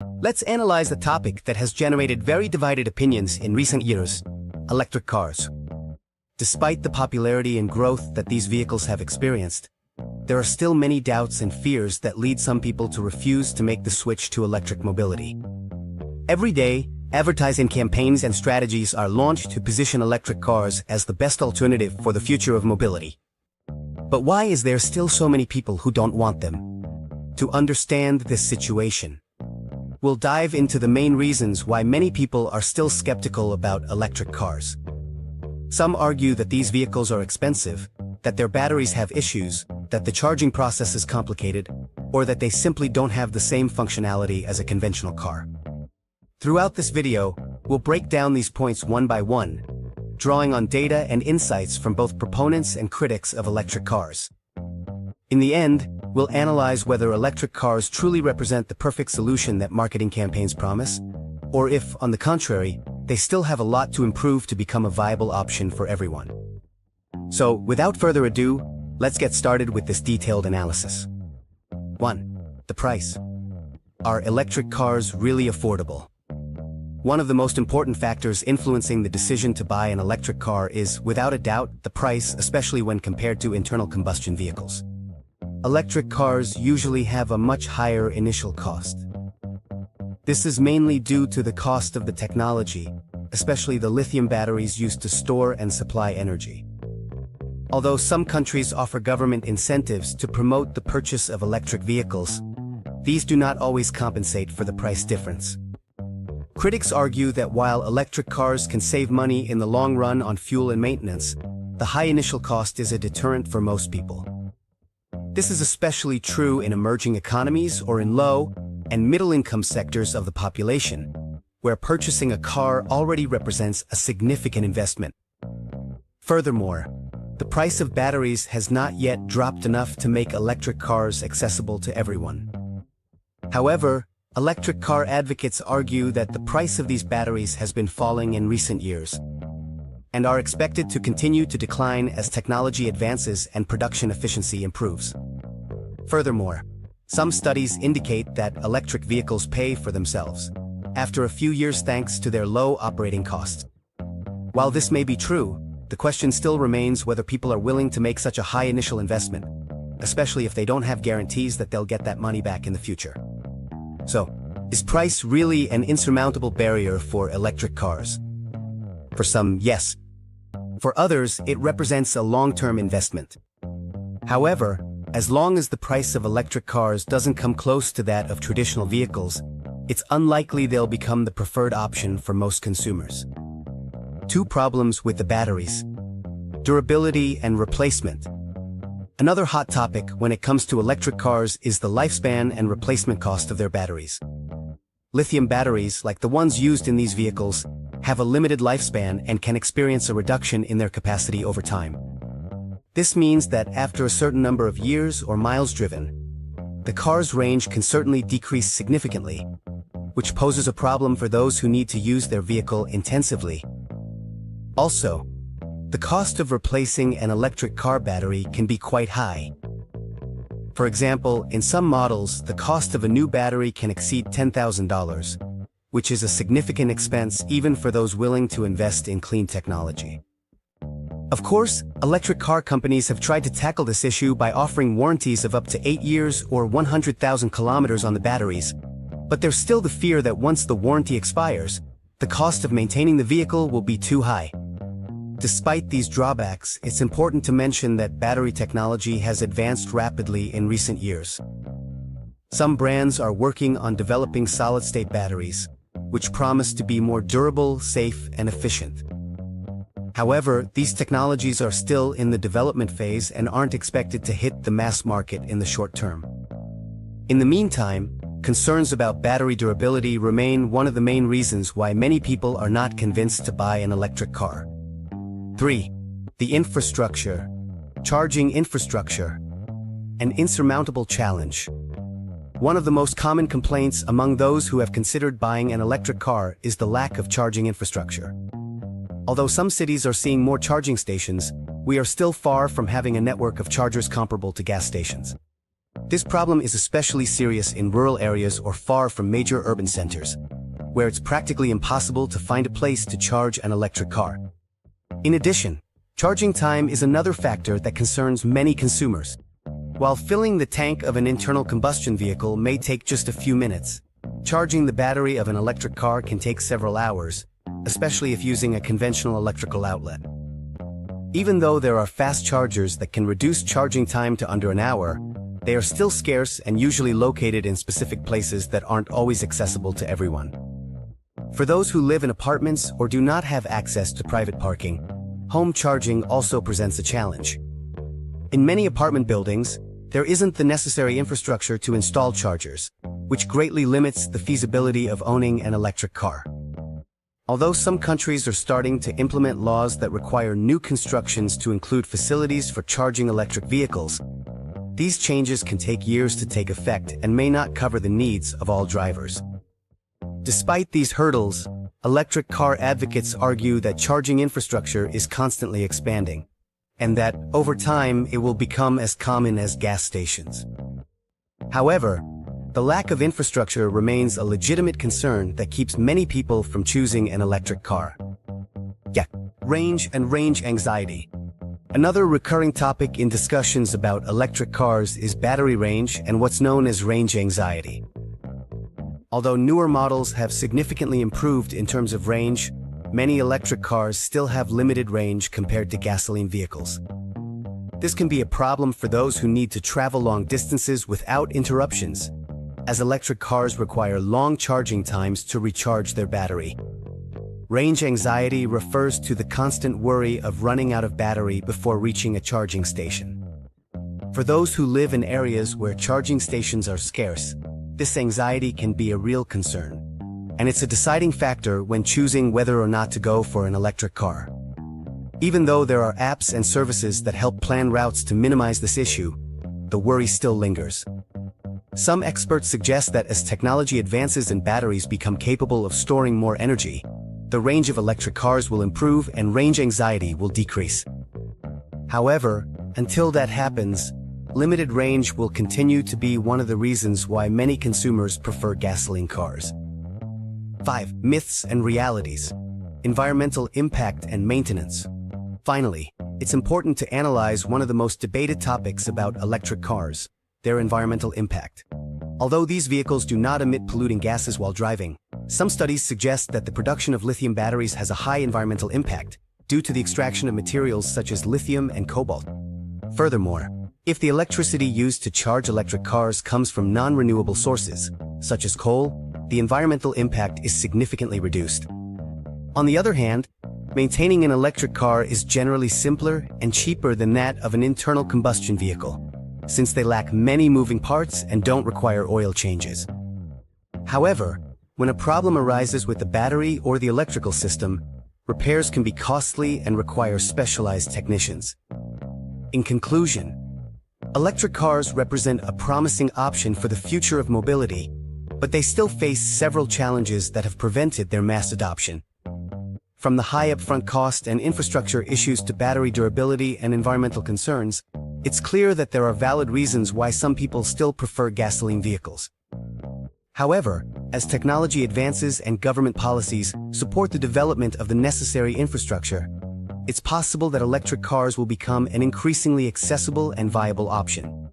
Let's analyze a topic that has generated very divided opinions in recent years: electric cars. Despite the popularity and growth that these vehicles have experienced, there are still many doubts and fears that lead some people to refuse to make the switch to electric mobility. Every day, advertising campaigns and strategies are launched to position electric cars as the best alternative for the future of mobility. But why is there still so many people who don't want them? To understand this situation, we'll dive into the main reasons why many people are still skeptical about electric cars. Some argue that these vehicles are expensive, that their batteries have issues, that the charging process is complicated, or that they simply don't have the same functionality as a conventional car. Throughout this video, we'll break down these points one by one, drawing on data and insights from both proponents and critics of electric cars. In the end, we'll analyze whether electric cars truly represent the perfect solution that marketing campaigns promise, or if, on the contrary, they still have a lot to improve to become a viable option for everyone. So, without further ado, let's get started with this detailed analysis. 1. The price. Are electric cars really affordable? One of the most important factors influencing the decision to buy an electric car is, without a doubt, the price, especially when compared to internal combustion vehicles. Electric cars usually have a much higher initial cost. This is mainly due to the cost of the technology, especially the lithium batteries used to store and supply energy. Although some countries offer government incentives to promote the purchase of electric vehicles, these do not always compensate for the price difference. Critics argue that while electric cars can save money in the long run on fuel and maintenance, the high initial cost is a deterrent for most people. This is especially true in emerging economies or in low and middle-income sectors of the population, where purchasing a car already represents a significant investment. Furthermore, the price of batteries has not yet dropped enough to make electric cars accessible to everyone. However, electric car advocates argue that the price of these batteries has been falling in recent years and are expected to continue to decline as technology advances and production efficiency improves. Furthermore, some studies indicate that electric vehicles pay for themselves after a few years thanks to their low operating costs. While this may be true, the question still remains whether people are willing to make such a high initial investment, especially if they don't have guarantees that they'll get that money back in the future. So, is price really an insurmountable barrier for electric cars? For some, yes. For others, it represents a long-term investment. However, as long as the price of electric cars doesn't come close to that of traditional vehicles, it's unlikely they'll become the preferred option for most consumers. 2 problems with the batteries: durability and replacement. Another hot topic when it comes to electric cars is the lifespan and replacement cost of their batteries. Lithium batteries, like the ones used in these vehicles, have a limited lifespan and can experience a reduction in their capacity over time. This means that after a certain number of years or miles driven, the car's range can certainly decrease significantly, which poses a problem for those who need to use their vehicle intensively. Also, the cost of replacing an electric car battery can be quite high. For example, in some models, the cost of a new battery can exceed $10,000, which is a significant expense even for those willing to invest in clean technology. Of course, electric car companies have tried to tackle this issue by offering warranties of up to 8 years or 100,000 kilometers on the batteries, but there's still the fear that once the warranty expires, the cost of maintaining the vehicle will be too high. Despite these drawbacks, it's important to mention that battery technology has advanced rapidly in recent years. Some brands are working on developing solid-state batteries, which promise to be more durable, safe, and efficient. However, these technologies are still in the development phase and aren't expected to hit the mass market in the short term. In the meantime, concerns about battery durability remain one of the main reasons why many people are not convinced to buy an electric car. 3. The infrastructure. Charging infrastructure. An insurmountable challenge. One of the most common complaints among those who have considered buying an electric car is the lack of charging infrastructure. Although some cities are seeing more charging stations, we are still far from having a network of chargers comparable to gas stations. This problem is especially serious in rural areas or far from major urban centers, where it's practically impossible to find a place to charge an electric car. In addition, charging time is another factor that concerns many consumers. While filling the tank of an internal combustion vehicle may take just a few minutes, charging the battery of an electric car can take several hours, especially if using a conventional electrical outlet. Even though there are fast chargers that can reduce charging time to under an hour, they are still scarce and usually located in specific places that aren't always accessible to everyone. For those who live in apartments or do not have access to private parking, home charging also presents a challenge. In many apartment buildings, there isn't the necessary infrastructure to install chargers, which greatly limits the feasibility of owning an electric car. Although some countries are starting to implement laws that require new constructions to include facilities for charging electric vehicles, these changes can take years to take effect and may not cover the needs of all drivers. Despite these hurdles, electric car advocates argue that charging infrastructure is constantly expanding, and that, over time, it will become as common as gas stations. However, the lack of infrastructure remains a legitimate concern that keeps many people from choosing an electric car. Range and range anxiety. Another recurring topic in discussions about electric cars is battery range and what's known as range anxiety. Although newer models have significantly improved in terms of range, many electric cars still have limited range compared to gasoline vehicles. This can be a problem for those who need to travel long distances without interruptions, as electric cars require long charging times to recharge their battery. Range anxiety refers to the constant worry of running out of battery before reaching a charging station. For those who live in areas where charging stations are scarce, this anxiety can be a real concern, and it's a deciding factor when choosing whether or not to go for an electric car. Even though there are apps and services that help plan routes to minimize this issue, the worry still lingers. Some experts suggest that as technology advances and batteries become capable of storing more energy, the range of electric cars will improve and range anxiety will decrease. However, until that happens, limited range will continue to be one of the reasons why many consumers prefer gasoline cars. 5. Myths and realities. Environmental impact and maintenance. Finally, it's important to analyze one of the most debated topics about electric cars, their environmental impact. Although these vehicles do not emit polluting gases while driving, some studies suggest that the production of lithium batteries has a high environmental impact due to the extraction of materials such as lithium and cobalt. Furthermore, if the electricity used to charge electric cars comes from non-renewable sources, such as coal, the environmental impact is significantly reduced. On the other hand, maintaining an electric car is generally simpler and cheaper than that of an internal combustion vehicle, since they lack many moving parts and don't require oil changes. However, when a problem arises with the battery or the electrical system, repairs can be costly and require specialized technicians. In conclusion, electric cars represent a promising option for the future of mobility, but they still face several challenges that have prevented their mass adoption. From the high upfront cost and infrastructure issues to battery durability and environmental concerns, it's clear that there are valid reasons why some people still prefer gasoline vehicles. However, as technology advances and government policies support the development of the necessary infrastructure, it's possible that electric cars will become an increasingly accessible and viable option.